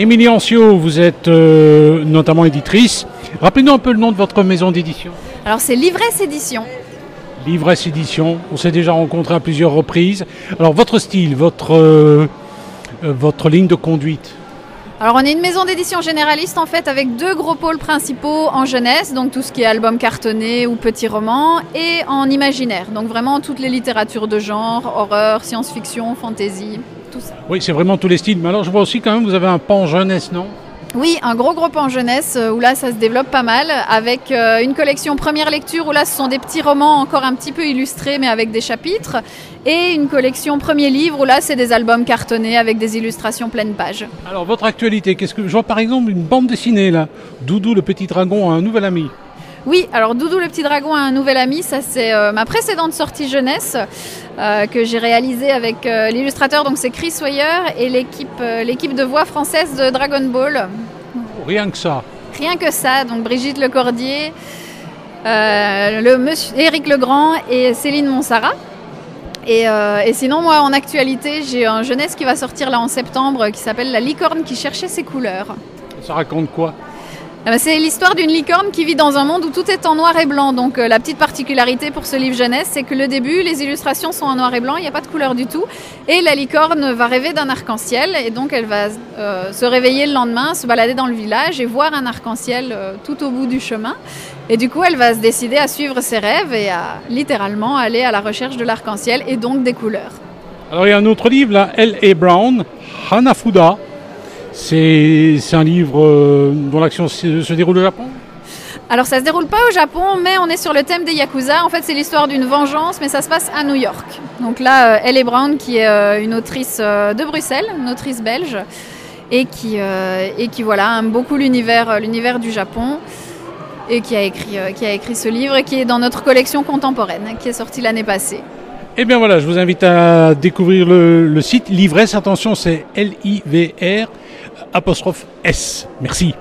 Émilie Ancio, vous êtes notamment éditrice. Rappelez-nous un peu le nom de votre maison d'édition. Alors c'est Livresse Édition. Livresse Édition, on s'est déjà rencontrés à plusieurs reprises. Alors votre style, votre ligne de conduite. Alors on est une maison d'édition généraliste en fait avec deux gros pôles principaux en jeunesse, donc tout ce qui est album cartonné ou petits romans, et en imaginaire, donc vraiment toutes les littératures de genre, horreur, science-fiction, fantasy, tout ça. Oui, c'est vraiment tous les styles, mais alors je vois aussi quand même vous avez un pan jeunesse, non? Oui, un gros pan jeunesse où là ça se développe pas mal avec une collection première lecture où là ce sont des petits romans encore un petit peu illustrés mais avec des chapitres et une collection premier livre où là c'est des albums cartonnés avec des illustrations pleine page. Alors votre actualité, qu'est-ce que je vois par exemple une bande dessinée là, Doudou le petit dragon a un nouvel ami. Oui, alors Doudou le petit dragon a un nouvel ami, ça c'est ma précédente sortie jeunesse que j'ai réalisée avec l'illustrateur, donc c'est Chris Weyer et l'équipe de voix française de Dragon Ball. Rien que ça. Rien que ça, donc Brigitte Lecordier, Éric Legrand et Céline Monsara. Et sinon, moi, en actualité, j'ai un jeunesse qui va sortir là en septembre qui s'appelle La licorne qui cherchait ses couleurs. Ça raconte quoi? C'est l'histoire d'une licorne qui vit dans un monde où tout est en noir et blanc. Donc la petite particularité pour ce livre jeunesse, c'est que le début, les illustrations sont en noir et blanc, il n'y a pas de couleur du tout. Et la licorne va rêver d'un arc-en-ciel et donc elle va se réveiller le lendemain, se balader dans le village et voir un arc-en-ciel tout au bout du chemin. Et du coup, elle va se décider à suivre ses rêves et à littéralement aller à la recherche de l'arc-en-ciel et donc des couleurs. Alors il y a un autre livre là, L.A. Brown, Hanafuda. C'est un livre dont l'action se déroule au Japon? Alors ça se déroule pas au Japon, mais on est sur le thème des Yakuza. En fait, c'est l'histoire d'une vengeance, mais ça se passe à New York. Donc là, L.A. Brown, qui est une autrice de Bruxelles, une autrice belge, et qui voilà, aime beaucoup l'univers du Japon, et qui a écrit ce livre, qui est dans notre collection contemporaine, qui est sorti l'année passée. Eh bien voilà, je vous invite à découvrir le site Livresse. Attention, c'est Livr''S. Merci.